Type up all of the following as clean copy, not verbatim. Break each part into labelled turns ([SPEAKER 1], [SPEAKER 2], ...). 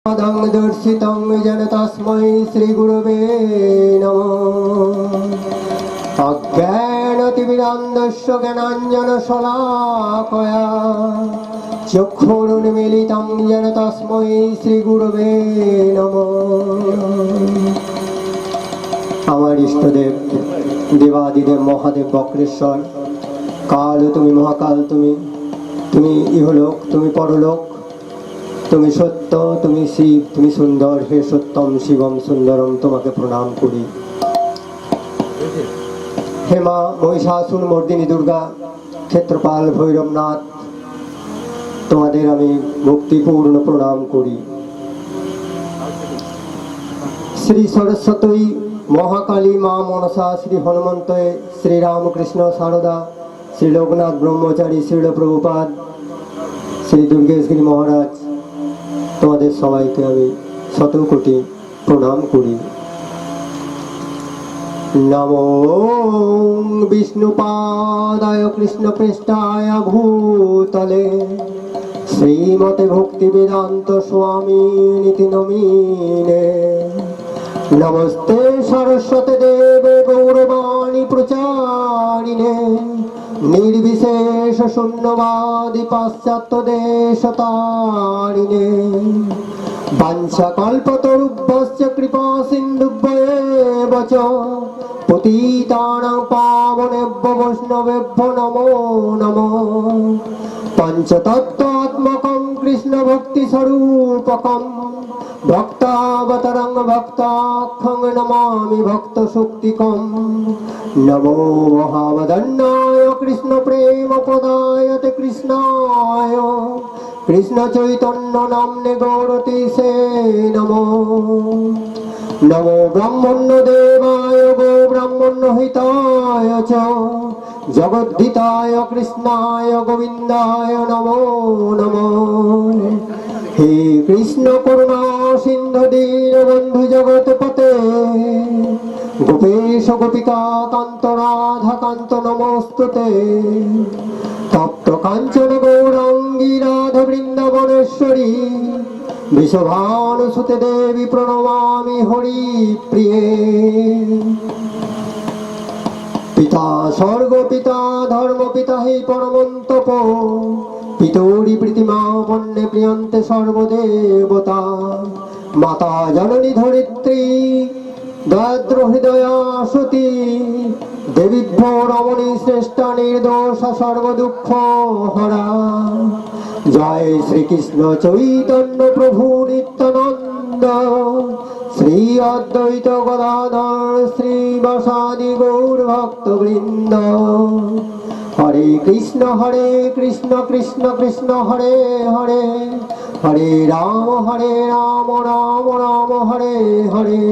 [SPEAKER 1] पदं दर्शितं जन तस्मै श्रीगुरवे नमः। अज्ञानतिमिरान्धस्य ज्ञानाञ्जनशलाकया चक्षुरुन्मीलितं येन तस्मै श्रीगुरवे नमः। আমার ইষ্টদেব দেবাদিদেব মহাদেব বক্রেশ্বর, কাল তুমি, মহাকাল তুমি, তুমি ইহলোক, তুমি পরলোক, তুমি সত্য, তুমি শিব, তুমি সুন্দর। হে সত্যম শিবম সুন্দরম, তোমাকে প্রণাম করি। হে মা মহিষাসুর মর্দিনী দুর্গা, ক্ষেত্রপাল ভৈরবনাথ, তোমাদের আমি ভক্তিপূর্ণ প্রণাম করি। শ্রী সরস্বতী মহাকালী মা মনসা, শ্রী হনুমন্তয়ে, শ্রী রামকৃষ্ণ সারদা, শ্রী লোকনাথ ব্রহ্মচারী, শ্রীল প্রভুপাদ, শ্রী দুর্গেশগিরি মহারাজ, তোমাদের সবাইকে আমি শত কোটি প্রণাম করি। নমো বিষ্ণুপাদায় কৃষ্ণপৃষ্ঠায় ভূতলে শ্রীমতে ভক্তি বেদান্ত স্বামী নীতি নমিনে। নমস্তে সরস্বতী দেবে গৌরবাণী প্রচারিণে নির্বিশেষ শূন্যবাদী পাশ্চাত্য দেশতারিণে। বাঞ্ছাকল্পতরুভ্যশ্চ কৃপা সিন্ধুভ্যেব চ পতিতানাং পাবনেভ্যো বৈষ্ণবেভ্যো নমো নমঃ। পঞ্চতত্ত্বাত্মকং কৃষ্ণ ভক্তি স্বরূপকং ভক্তাবতারং ভক্তাখ্যং নমামি ভক্ত শক্তিকং। নমো মহাবদন্নায় কৃষ্ণ প্রেম প্রদায়তে কৃষ্ণায় কৃষ্ণ চৈতন্য নাম্নে গৌরতীশে নমো। নমো ব্রহ্মণ্য দেবায় গো ব্রাহ্মণ্য হিতায় চ জগদ্ধিতায় কৃষ্ণায় গোবিন্দায় নমো নমঃ। হে কৃষ্ণ করুণা সিন্ধু দীনবন্ধু জগৎপতে গোপেশ গোপিকা কান্ত রাধা কান্ত নমস্তুতে। তপ্ত কাঞ্চন গৌরাঙ্গী রাধা বৃন্দাবনেশ্বরী বিশ্বভানুসুতে দেবী প্রণমামি হরি প্রিয়ে। পিতা স্বর্গ পিতা ধর্ম পিতা হে পরমন্তপ পিতরি প্রীতিমা বন্যে প্রিয়ন্তে সর্বদেবতা। মাতা জননী ধরিত্রী দয়াদ্র হৃদয়া সতী দেবীভ্য রমণী শ্রেষ্ঠা নির্দোষা সর্বদুঃখ হরা। জয় শ্রীকৃষ্ণ চৈতন্য প্রভু নিত্যানন্দ শ্রী অদ্বৈত গদাধর শ্রীবাসাদি গৌর ভক্তবৃন্দ। হরে কৃষ্ণ কৃষ্ণ কৃষ্ণ হরে হরে, হরে রাম রাম রাম হরে হরে।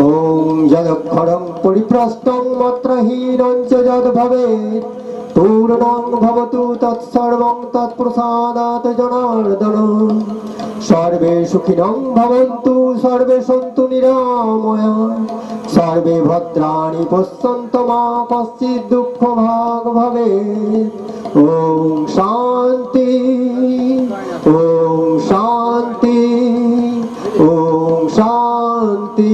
[SPEAKER 1] ওম যদক্ষরং পরিপ্রষ্টং মত্রহীনং চ যদ্ভবেৎ পূর্ণং ভবতু তৎসর্বং তৎপ্রসাদাৎ জনার্দন। সর্বে সুখিনং ভবন্তু সর্বে সন্তু নিরাময়া সর্বে ভদ্রাণি পশ্যন্তু মা কশ্চিৎ দুঃখ ভাগ ভবেৎ। ওম শান্তি ওম শান্তি ওম শান্তি।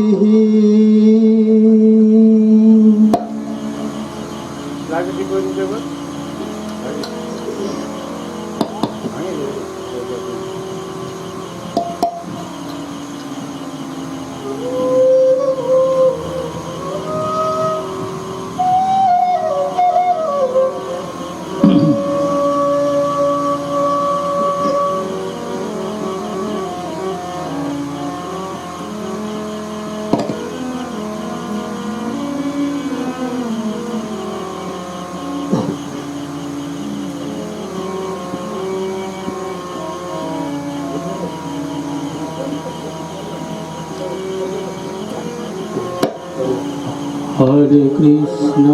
[SPEAKER 2] হরে কৃষ্ণ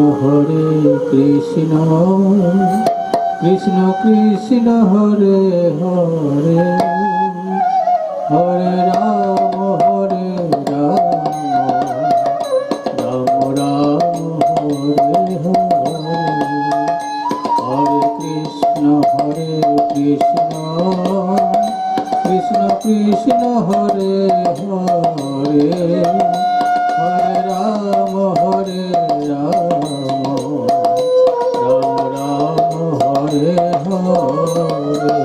[SPEAKER 2] কৃষ্ণ কৃষ্ণ হরে হরে, হরে রাম রাম রাম হরে হরে। হরে কৃষ্ণ কৃষ্ণ কৃষ্ণ হরে হরে হরে রাম রাম রাম হরে হরে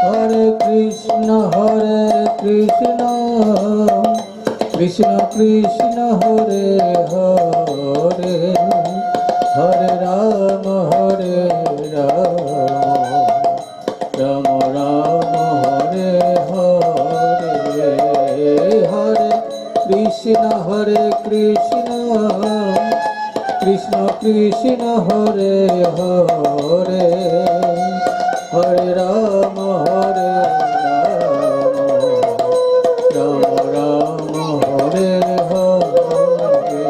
[SPEAKER 2] হরে কৃষ্ণ কৃষ্ণ কৃষ্ণ হরে হরে হরে রাম রাম রাম হরে হরে হরে কৃষ্ণ কৃষ্ণ কৃষ্ণ হরে হরে হরে রাম রাম হরে হরে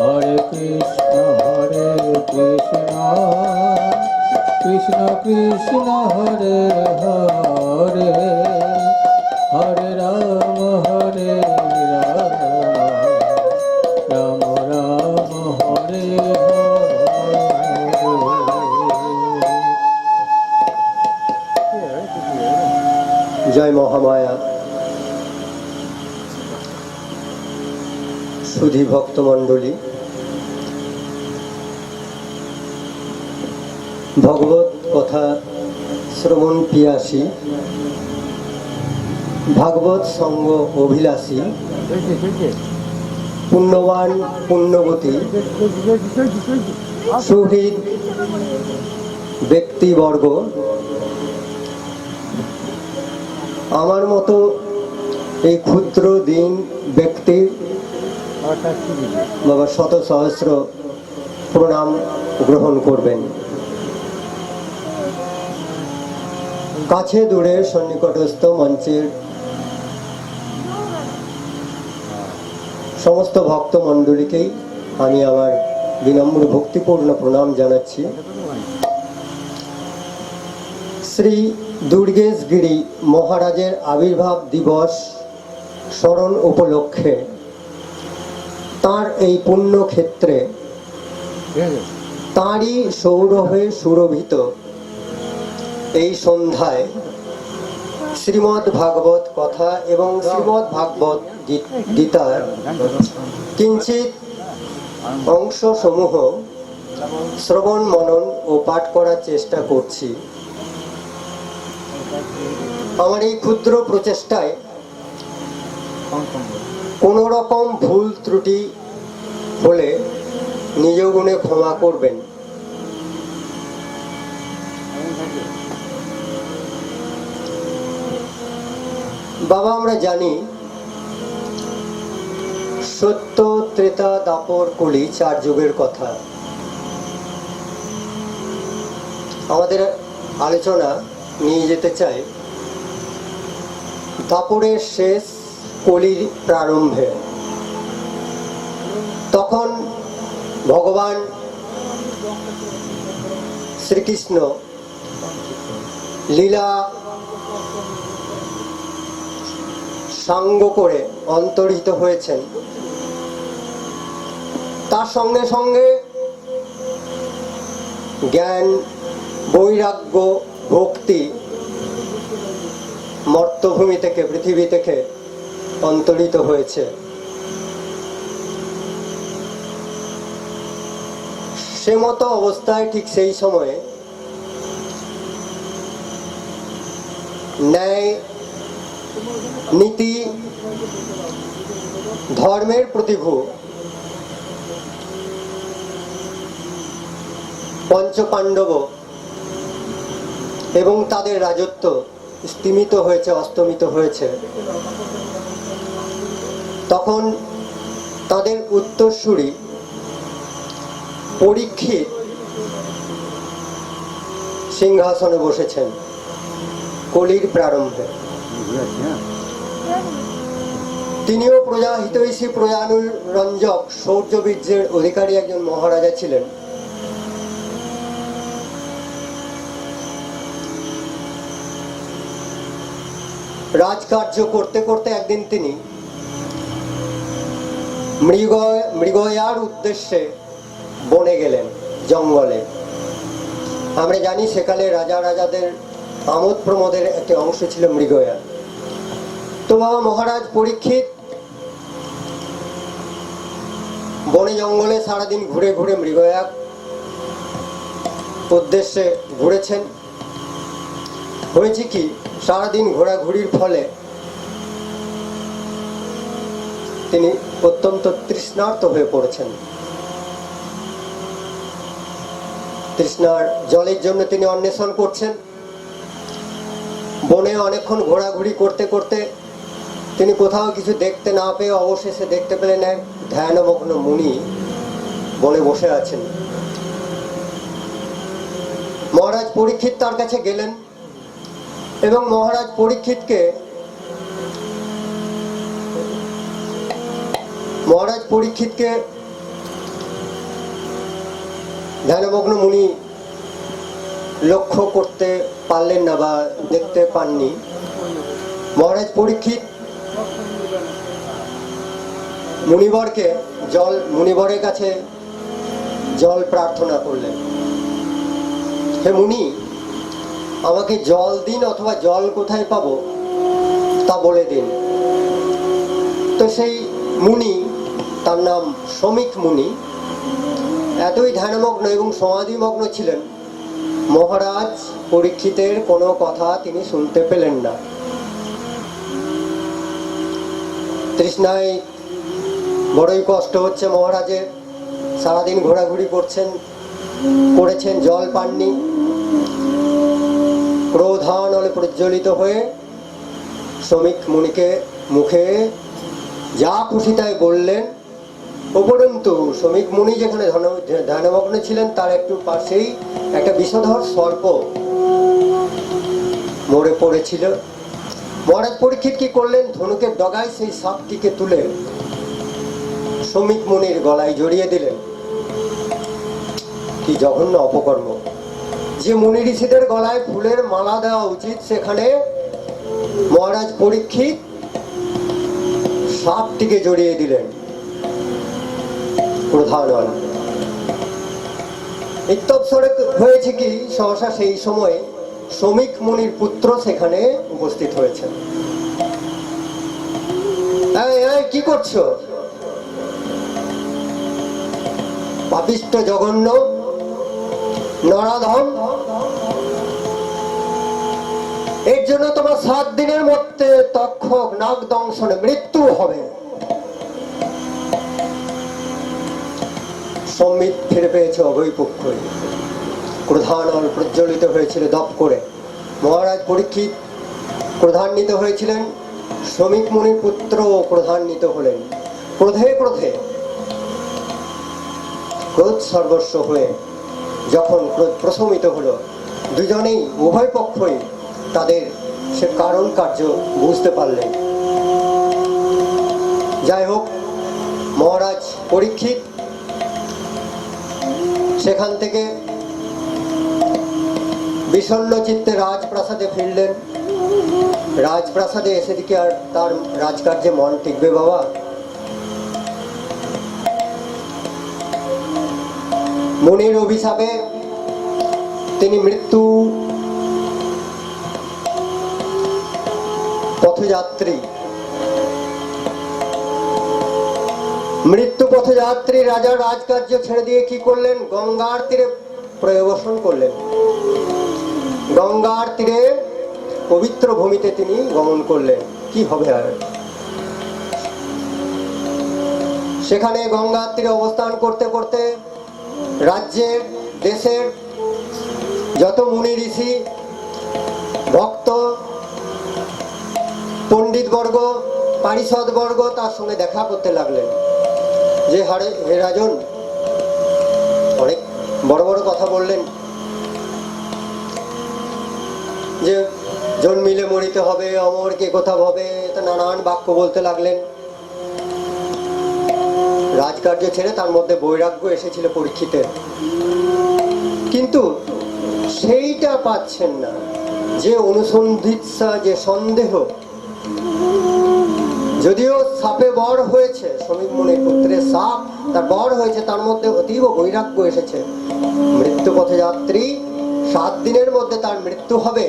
[SPEAKER 2] হরে কৃষ্ণ কৃষ্ণ কৃষ্ণ হরে হরে হরে রাম রাম রাম হরে হরে।
[SPEAKER 1] জয় মহামায়া। সুধী ভক্তমণ্ডলী, ভগবত কথা শ্রবণ পিয়াসী, ভাগবত সঙ্গ অভিলাষী, পুণ্যবান পুণ্যবতী সুহৃদ ব্যক্তিবর্গ, আমার মতো এই ক্ষুদ্র দিন ব্যক্তির বাবা শত সহস্র প্রণাম গ্রহণ করবেন। কাছে দূরে সন্নিকটস্থ মঞ্চের সমস্ত ভক্ত মণ্ডলীকেই আমি আমার বিনম্র ভক্তিপূর্ণ প্রণাম জানাচ্ছি। শ্রী দুর্গেশগিরি মহারাজের আবির্ভাব দিবস স্মরণ উপলক্ষে তাঁর এই পুণ্যক্ষেত্রে তাঁরই সৌরভে সুরভিত এই সন্ধ্যায় শ্রীমদ্ ভাগবত কথা এবং শ্রীমদ্ ভাগবত গীতার কিঞ্চিত অংশ সমূহ শ্রবণ মনন ও পাঠ করার চেষ্টা করছি। আমার এই ক্ষুদ্র প্রচেষ্টায় কোনো রকম ভুল ত্রুটি হলে নিজ গুণে ক্ষমা করবেন। বাবা, আমরা জানি সত্য, ত্রেতা, দাপর, কলি 4 যুগের কথা। আমাদের আলোচনা নিয়ে যেতে চাই দাপরের শেষ, কলির প্রারম্ভে। তখন ভগবান শ্রীকৃষ্ণ লীলা সাঙ্গ করে অন্তর্হিত হয়েছেন। তার সঙ্গে সঙ্গে জ্ঞান, বৈরাগ্য, ভক্তি মর্তভূমি থেকে, পৃথিবী থেকে অন্তরিত হয়েছে। সে মতো অবস্থায় ঠিক সেই সময়ে ন্যায়, নীতি, ধর্মের প্রতিভূ পঞ্চপাণ্ডব এবং তাদের রাজত্ব স্তিমিত হয়েছে, অস্তমিত হয়েছে। তখন তাদের উত্তরসূরি পরীক্ষিত সিংহাসনে বসেছেন কলির প্রারম্ভে। তিনিও প্রজাহিতৈষী, প্রজানুরঞ্জক, শৌর্যবীর্যের অধিকারী একজন মহারাজা ছিলেন। রাজকার্য করতে করতে একদিন তিনি মৃগয়ার উদ্দেশ্যে বনে গেলেন, জঙ্গলে। আমরা জানি সেকালে রাজাদের আমোদ প্রমোদের একটি অংশ ছিল মৃগয়া। বাবা মহারাজ পরীক্ষিত বনে জঙ্গলে সারাদিন ঘুরে ঘুরে মৃগয়া উদ্দেশ্যে ঘুরেছেন। হয়েছে কি, সারাদিন ঘোরাঘুরির ফলে তিনি অত্যন্ত তৃষ্ণার্ত হয়ে পড়েছেন। তৃষ্ণার জলের জন্য তিনি অন্বেষণ করছেন। বনে অনেকক্ষণ ঘোরাঘুরি করতে করতে তিনি কোথাও কিছু দেখতে না পেয়ে অবশেষে দেখতে পেলেন এক ধ্যানমগ্ন মুনি বনে বসে আছেন। মহারাজ পরীক্ষিত তার কাছে গেলেন এবং মহারাজ পরীক্ষিতকে ধ্যানমগ্ন মুনি লক্ষ্য করতে পারলেন না বা দেখতে পাননি। মহারাজ পরীক্ষিত মুনিবরের কাছে জল প্রার্থনা করলেন। হে মুনি, আমাকে জল দিন, অথবা জল কোথায় পাবো তা বলে দিন। তো সেই মুনি, তার নাম শমিক মুনি, এতই ধ্যানমগ্ন এবং সমাধিমগ্ন ছিলেন, মহারাজ পরীক্ষিতের কোনো কথা তিনি শুনতে পেলেন না। তৃষ্ণায় বড়ই কষ্ট হচ্ছে মহারাজের, সারাদিন ঘোরাঘুরি করেছেন, জল পাননি। ক্রোধানলে প্রজ্বলিত হয়ে শমিক মুনিকে মুখে যা খুশি তাই বললেন। উপরন্তু শমিক মুনি যেখানে ধ্যানমগ্ন ছিলেন তার একটু পাশেই একটা বিষধর সর্প মরে পড়েছিল। মহারাজ পরীক্ষিত কি করলেন, ধনুকের ডগায় সেই সাপটিকে তুলে শমিক মুনির গলায় জড়িয়ে দিলেন। কি জঘন্য অপকর্ম! যে মুনি ঋষিদের গলায় ফুলের মালা দেওয়া উচিত, সেখানে মহারাজ পরীক্ষিত সাপটিকে জড়িয়ে দিলেন। প্রধান ইত্যবসরে হয়েছে কি, সহসা সেই সময় শমিক মুনির পুত্র সেখানে উপস্থিত হয়েছেন। কি করছো? পাপিষ্ঠ, জঘন্য, নরাধম, এর জন্য তোমার 7 দিনের মধ্যে তক্ষক নাগ দংশনে মৃত্যু হবে। সম্বিত ফিরে পেয়েছে অভয় পক্ষই। ক্রোধানল প্রজ্বলিত হয়েছিল দপ করে। মহারাজ পরীক্ষিত ক্রোধান্বিত হয়েছিলেন, শমিক মুনির পুত্র ক্রোধান্বিত হলেন। ক্রোধে ক্রোধ সর্বস্ব হয়ে যখন ক্রোধ প্রশমিত হলো, দুজনেই উভয় পক্ষই তাদের সে কারণ কার্য বুঝতে পারলেন। যাই হোক, মহারাজ পরীক্ষিত সেখান থেকে বিষণ্ণ চিত্তে রাজপ্রাসাদে ফিরলেন। রাজপ্রাসাদে এসে দিকে আর তার রাজকার্যে মন টিকবে বাবা? মুনির অভিশাপে তিনি মৃত্যু পথযাত্রী রাজার রাজকার্য ছেড়ে দিয়ে কি করলেন, গঙ্গার তীরে প্রয়োবসন করলেন। গঙ্গার তীরে পবিত্র ভূমিতে তিনি গমন করলেন। কি হবে আর? সেখানে গঙ্গার তীরে অবস্থান করতে করতে রাজ্যের, দেশের যত মুনি ঋষি, ভক্ত, পণ্ডিত বর্গ, পারিষদ বর্গ তার সঙ্গে দেখা করতে লাগলেন। যে হে রাজন, অনেক বড় বড় কথা বললেন, যে জন্মিলে মরিতে হবে, অমর কে কথা হবে, তা নানান বাক্য বলতে লাগলেন। রাজকার্য ছেড়ে তার মধ্যে বৈরাগ্য এসেছিল পরীক্ষিতের, কিন্তু সেইটা পাচ্ছেন না। যে অনুসন্ধিৎসা, যে সন্দেহ, যদিও সাপে বর হয়েছে, শমিক মুনির পুত্রের সাপ তার বর হয়েছে, তার মধ্যে অতীব বৈরাগ্য এসেছে। মৃত্যু পথযাত্রী, 7 দিনের মধ্যে তার মৃত্যু হবে,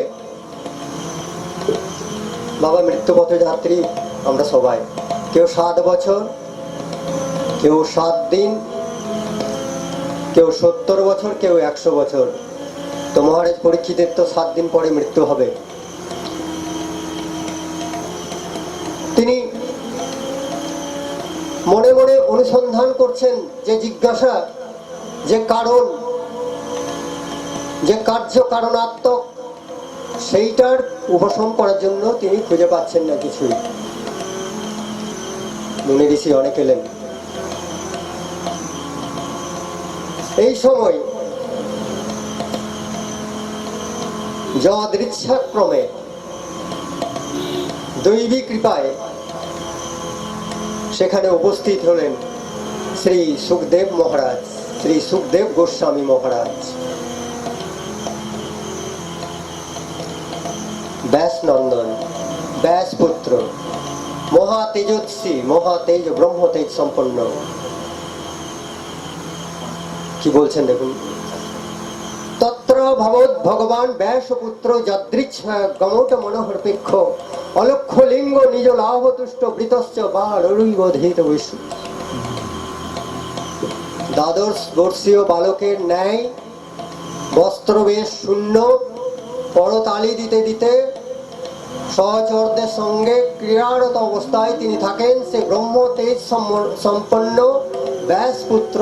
[SPEAKER 1] বাবা মৃত্যুপথ যাত্রী আমরা সবাই, কেউ 7 বছর, কেউ 7 দিন, কেউ 70 বছর, কেউ 100 বছর। তো মহারাজ পরীক্ষিতের তো 7 দিন পরে মৃত্যু হবে। তিনি মনে মনে অনুসন্ধান করছেন, যে জিজ্ঞাসা, যে কারণ, যে কার্য কারণাত্মক, সেইটার উপশম করার জন্য তিনি খুঁজে পাচ্ছেন না কিছুই। মুনি ঋষি অনেক এলেন। এই সময় যদৃচ্ছাক্রমে দৈবী কৃপায় সেখানে উপস্থিত হলেন শ্রী সুখদেব মহারাজ, শ্রী সুখদেব গোস্বামী মহারাজ। ব্যাস নন্দন, ব্যাস পুত্র, মহা তেজস্বী, মহা তেজ, ব্রহ্ম তেজ সম্পন্ন। কি বলছেন দেখুন, তত্র ভবৎ ভগবান ব্যাসপুত্র যদৃচ্ছা গমৌট মনোহরপেক্ষ অলক্ষ লিঙ্গ নিজ লাভ তুষ্ট বৃতশ্চ বা রৈবধিত বৈশ্ব। দ্বাদশ বর্ষীয় বালকের ন্যায় বস্ত্রবেশ শূন্য, করতালি দিতে দিতে সহচরদের সঙ্গে ক্রীড়ারত অবস্থায় তিনি থাকেন। সে ব্রহ্ম তেজ সম্পন্ন ব্যাসপুত্র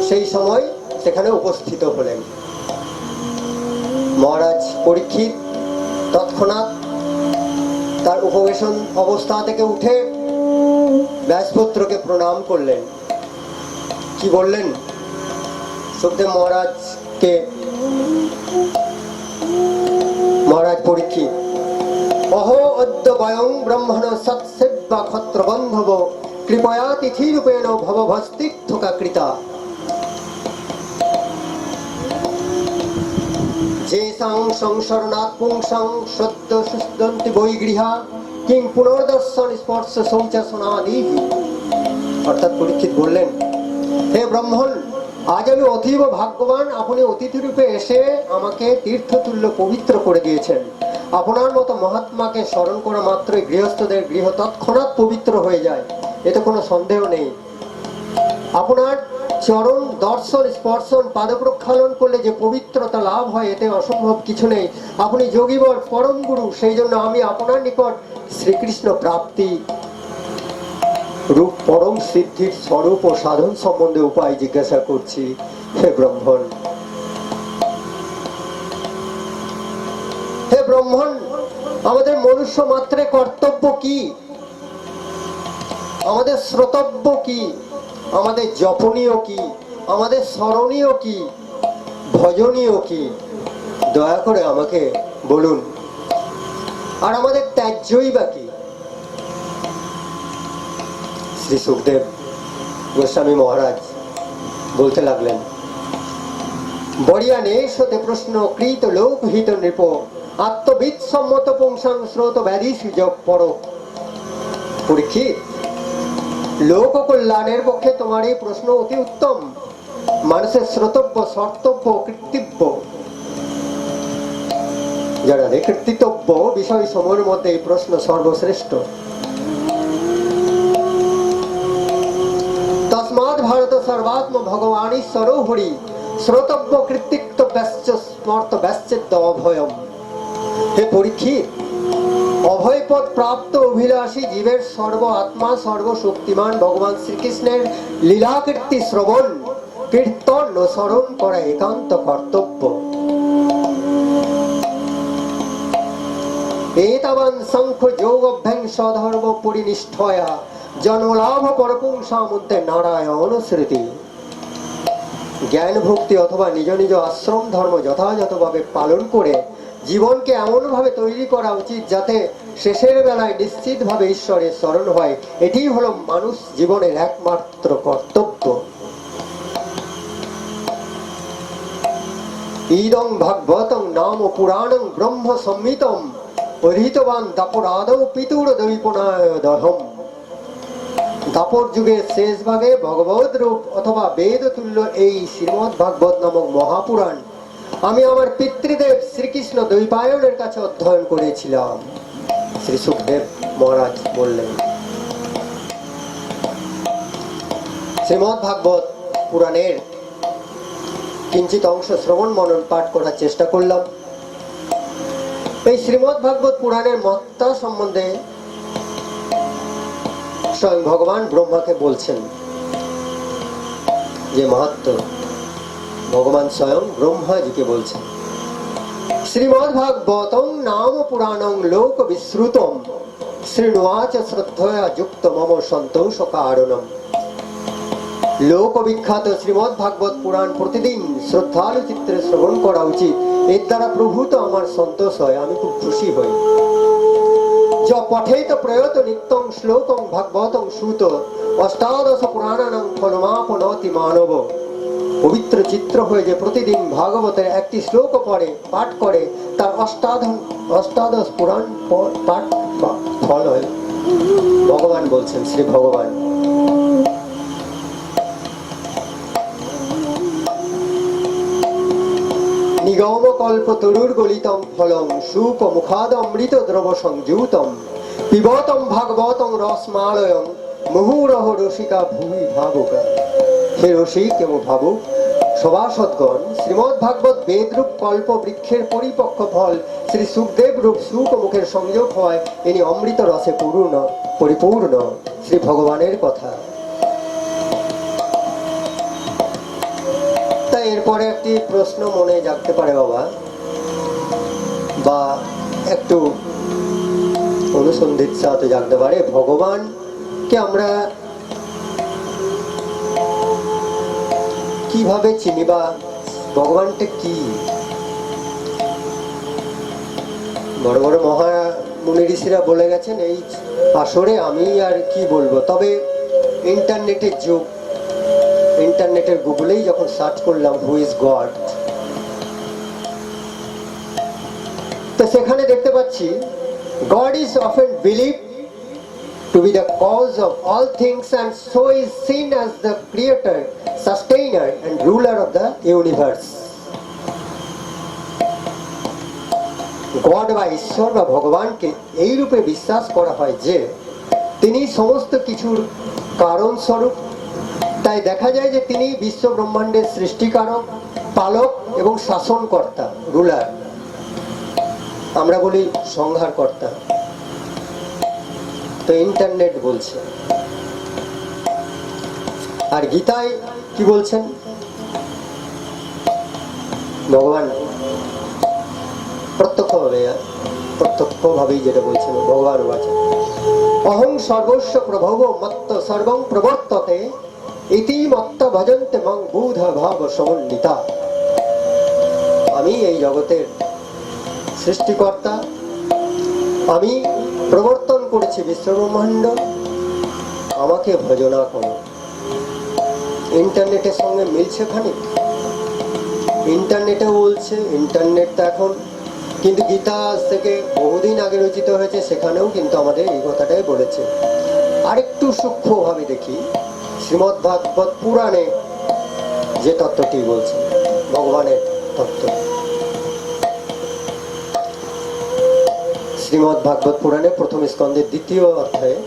[SPEAKER 1] সেই সময় সেখানে উপস্থিত হলেন। মহারাজ পরীক্ষিত তৎক্ষণাৎ তার উপবেশন অবস্থা থেকে উঠে ব্যাসপুত্রকে প্রণাম করলেন। কি বললেন সুখদেব মহারাজকে? মহারাজ পরীক্ষিত, অহো অদ্য বয়ং ব্রহ্মণ সৎসেব্যা ক্ষত্র বন্ধব কৃপয়া তিথিরূপেণ ভবভস্তির্থকা কৃতা যেসাং সংসরণাৎ পুংসাং সদ্য সুস্তন্তি বৈগৃহা কিং পুনর্দর্শন স্পর্শ শৌচাসনাদিহি। অর্থাৎ পরীক্ষিত বললেন, হে ব্রাহ্মণ, আজ আমি অতীব ভাগ্যবান, আপনি অতিথি রূপে এসে আমাকে তীর্থতুল্য পবিত্র করে দিয়েছেন। আপনার মতো মহাত্মাকে স্মরণ করা মাত্রই গৃহস্থদের গৃহ তৎক্ষণাৎ পবিত্র হয়ে যায়, এতে কোনো সন্দেহ নেই। আপনার চরণ দর্শন স্পর্শন পাদ প্রক্ষালন করলে যে পবিত্রতা লাভ হয়, এতে অসম্ভব কিছু নেই। আপনি যোগীবর পরম গুরু, সেই জন্য আমি আপনার নিকট শ্রীকৃষ্ণ প্রাপ্তি রূপ পরম সিদ্ধির স্বরূপ ও সাধন সম্বন্ধে উপায় জিজ্ঞাসা করছি। হে ব্রাহ্মণ, হে ব্রাহ্মণ, আমাদের মনুষ্য মাত্রে কর্তব্য কি? আমাদের শ্রোতব্য কি? আমাদের জপনীয় কি? আমাদের স্মরণীয় কি? ভজনীয় কি? দয়া করে আমাকে বলুন। আর আমাদের ত্যায্যই বা কি? শ্রী সুখদেব গোস্বামী মহারাজ বলতে লাগলেন, বড়িয়া নেশ হতে প্রশ্ন কৃত লোকহিত নৃপ আত্মবিদ সম্মত পুংসাং স্রোত ব্যাধি সুযোগ পর। পরীক্ষিত, লোক কল্যাণের পক্ষে তোমার এই প্রশ্ন অতি উত্তম। মানুষের শ্রোতব্য, সর্তব্য, কৃতিব্য, যারা কৃতিতব্য বিষয় সমূহের মধ্যে এই প্রশ্ন সর্বশ্রেষ্ঠ। তস্মাৎ ভারত সর্বাত্ম ভগবানী সরোহরি শ্রোতব্য কৃতিত্ব ব্যস্ত স্মর্ত ব্যস্ত অভয়ম। হে পরীক্ষিত, অভয়পদ প্রাপ্ত অভিলাষী জীবের সর্ব আত্মা সর্বশক্তিমান ভগবান শ্রীকৃষ্ণের লীলা কীর্তি শ্রবণ কীর্তন ও স্মরণ করা একান্ত কর্তব্য। এতাবান সংখ্য যোগ অভ্যাংস ধর্ম পরিনিষ্ঠয়া জন্মলাভ পরপুংসামুদ্রে নারায়ণ স্মৃতি। জ্ঞান ভক্তি অথবা নিজ নিজ আশ্রম ধর্ম যথাযথভাবে পালন করে জীবনকে এমন ভাবে তৈরি করা উচিত যাতে শেষের বেলায় নিশ্চিতভাবে ঈশ্বরের স্মরণ হয়। এটি হলো মানুষ জীবনের একমাত্র কর্তব্য। ইদং ভাগবতং নাম পুরাণং ব্রহ্ম সম্মিতম অধীতবান দাপরাদৌ পিতুর দৈপনায় দহম। দাপর যুগের শেষ ভাগে ভগবদ রূপ অথবা বেদ তুল্য এই শ্রীমদ ভাগবত নামক মহাপুরাণ আমি আমার পিতৃদেব শ্রীকৃষ্ণ দ্বৈপায়নের কাছে অধ্যয়ন করেছিলাম। শ্রী সুখদেব মহারাজ বললেন। শ্রীমদ্ ভাগবত পুরাণের কিঞ্চিত অংশ শ্রবণ মনন পাঠ করার চেষ্টা করলাম। এই শ্রীমদ্ ভাগবত পুরাণের মহত্তা সম্বন্ধে স্বয়ং ভগবান ব্রহ্মাকে বলছেন যে মাহাত্ম, ভগবান স্বয়ং ব্রহ্মাজিকে বলছেন। শ্রীমদ্ ভাগবতং নাম পুরাণং লোক বিশ্রুতম শৃণুয়াচ শ্রদ্ধয়া যুক্ত মম সন্তোষ কারণম। লোক বিখ্যাত শ্রীমদ্ ভাগবত পুরাণ প্রতিদিন শ্রদ্ধালু চিত্রে শ্রবণ করা উচিত। এর দ্বারা প্রভু তো আমার সন্তোষ হয়, আমি খুব খুশি হই। য পঠেত প্রয়ত নিত্যং শ্লোকং ভাগবতং শ্রুত অষ্টাদশ পুরাণানাং ফলমাপনতি মানব। পবিত্র চিত্র হয়ে যে প্রতিদিন ভাগবতের একটি শ্লোক পড়ে, পাঠ করে, তার অষ্টাদশ পুরাণ পাঠ ফল হয়। ভগবান বলছেন, শ্রী ভগবান। নিগম কল্প তরুর গলিতম ফলম সুপ মুখাদ অমৃত দ্রব সংযুতম পিবতম ভাগবতং রসমালয়ং মুহুরহ রসিকা ভূমি ভাবুকা। হে রসিক এবং ভাবুক সভাসদগণ, শ্রীমদ্ ভাগবত বেদরূপ কল্প বৃক্ষের পরিপক্ক ফল শ্রী সুখদেব রূপ সুখ মুখের সংযোগ হয়। ইনি অমৃত রসে পরিপূর্ণ শ্রী ভগবানের কথা। তাই এরপরে একটি প্রশ্ন মনে জাগতে পারে বাবা, বা একটু অনুসন্ধিৎসা হতে জাগতে পারে, ভগবানকে আমরা কিভাবে চিনি, বা ভগবানটা কি? বড় বড় মহা মুনি ঋষিরা বলে গেছেন, এই আসরে আমি আর কি বলবো। তবে ইন্টারনেটের যুগ, ইন্টারনেটের গুগলেই যখন সার্চ করলাম হু ইজ গড, তো সেখানে দেখতে পাচ্ছি God is often believed to be the cause of all things and so is seen as the creator, sustainer and ruler of the universe. God বা ঈশ্বর বা ভগবানকে এই রূপে বিশ্বাস করা হয় যে তিনি সমস্ত কিছুর কারণ স্বরূপ। তাই দেখা যায় যে তিনি বিশ্ব ব্রহ্মাণ্ডের সৃষ্টিকারক, পালক এবং শাসনকর্তা, রুলার। আমরা বলি সংহারকর্তা। তো ইন্টারনেট বলছে, আর গীতায় কি বলছেন ভগবান? প্রত্যক্ষভাবেই যেটা বলছেন ভগবান বলছেন, অহং সর্বস্ব প্রভব মত্ত সর্বং প্রবর্ততে ইতি মত্ত ভজন্তে মং বুধ ভাব সমন্বিতা। আমি এই জগতের সৃষ্টিকর্তা, আমি প্রবর্তন করেছি বিশ্বব্রহ্মাণ্ড, আমাকে ভজনা করো। ইন্টারনেটের সঙ্গে মিলছে খানিক? ইন্টারনেটেও বলছে, ইন্টারনেট তো এখন, কিন্তু গীতা আজ থেকে বহুদিন আগে রচিত হয়েছে, সেখানেও কিন্তু আমাদের এই কথাটাই বলেছে। আরেকটু সূক্ষ্মভাবে দেখি শ্রীমদ্ ভাগবত পুরাণে যে তত্ত্বটি বলছে, ভগবানের তত্ত্ব। শ্রীমদ্ ভাগবত পুরাণে প্রথম স্কন্ধের 2য় অধ্যায়ে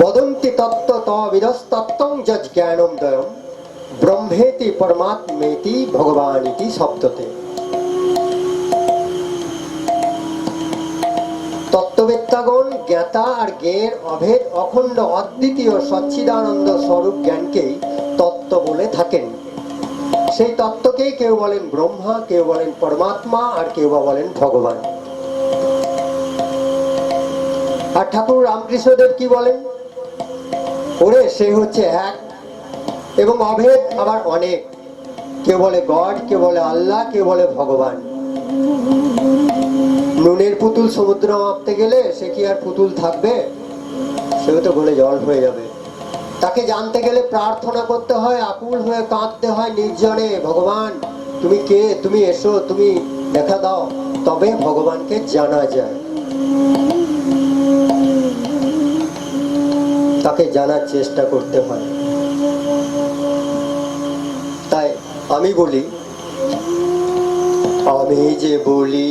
[SPEAKER 1] বদন্তি তত্ত্ব তবিদস্তত্ত্বং যজ্ জ্ঞানম দয়ম ব্রহ্মেতি পরমাত্মেতি ভগবানিতি শব্দতে। তত্ত্ববেত্তাগণ জ্ঞাতা আর জ্ঞেয়ের অভেদ অখণ্ড অদ্বিতীয় সচ্চিদানন্দ স্বরূপ জ্ঞানকেই তত্ত্ব বলে থাকেন। সেই তত্ত্বকে কেউ বলেন ব্রহ্মা, কেউ বলেন পরমাত্মা, আর কেউ বা বলেন ভগবান। আর ঠাকুর রামকৃষ্ণদেব কি বলেন? ওরে সে হচ্ছে এক এবং অভেদ আবার অনেক। কেউ বলে গড, কেউ বলে আল্লাহ, কেউ বলে ভগবান। নুনের পুতুল সমুদ্র মাপতে গেলে সে কি আর পুতুল থাকবে? সেও তো গলে জল হয়ে যাবে। তাকে জানতে গেলে প্রার্থনা করতে হয়, আকুল হয়ে কাঁদতে হয় নির্জনে, ভগবান তুমি কে, তুমি এসো, তুমি দেখা দাও, তবে ভগবানকে জানা যায়। তাকে জানার চেষ্টা করতে হয়। তাই আমি বলি, আমি যে বলি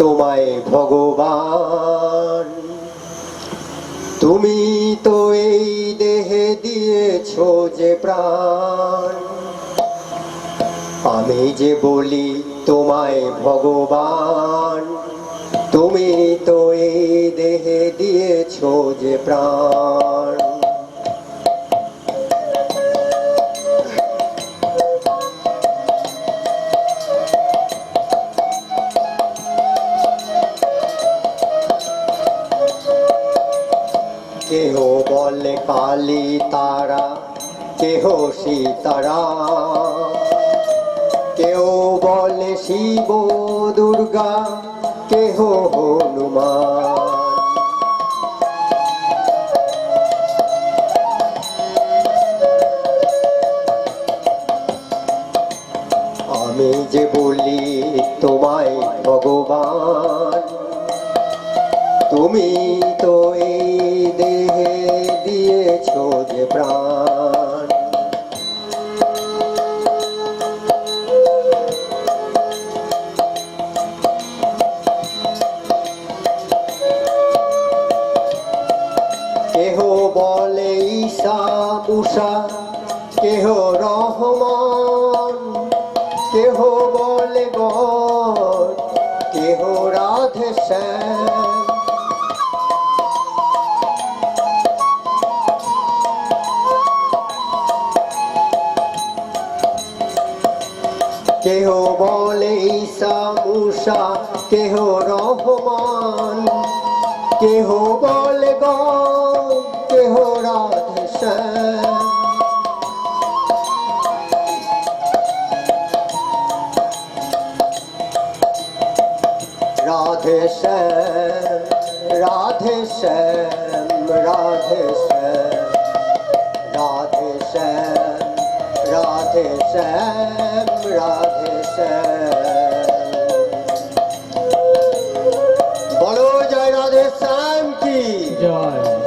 [SPEAKER 1] তোমায় ভগবান। তুমি তো এই দেহে দিয়েছো যে প্রাণ, আমি যে বলি তোমায় ভগবান। তুমি তো এই দেহে দিয়েছো যে প্রাণ। কেহ বলে কালী তারা, কেহ সীতারা, কেউ বলে শিব দুর্গা, কেহ হনুমান। আমি যে বলি তোমায় ভগবান, তুমি তো এই দেহে দিয়েছো যে প্রাণ। কেহ বলে ঈশা উষা, কেহ রহমান, কেহ বলে গড, কেহ রাধে শ্যাম। কেহ বলে ঈশা উষা, কেহ রহমান, কেহ বলে গড, কেহ রাধে শ্যাম। রাধে শ্যাম, রাধে শ্যাম, রাধে শ্যাম, রাধে শ্যাম, রাধে শ্যাম, রাধে শ্যাম। বলো জয় রাধে শ্যাম কি
[SPEAKER 2] জয়।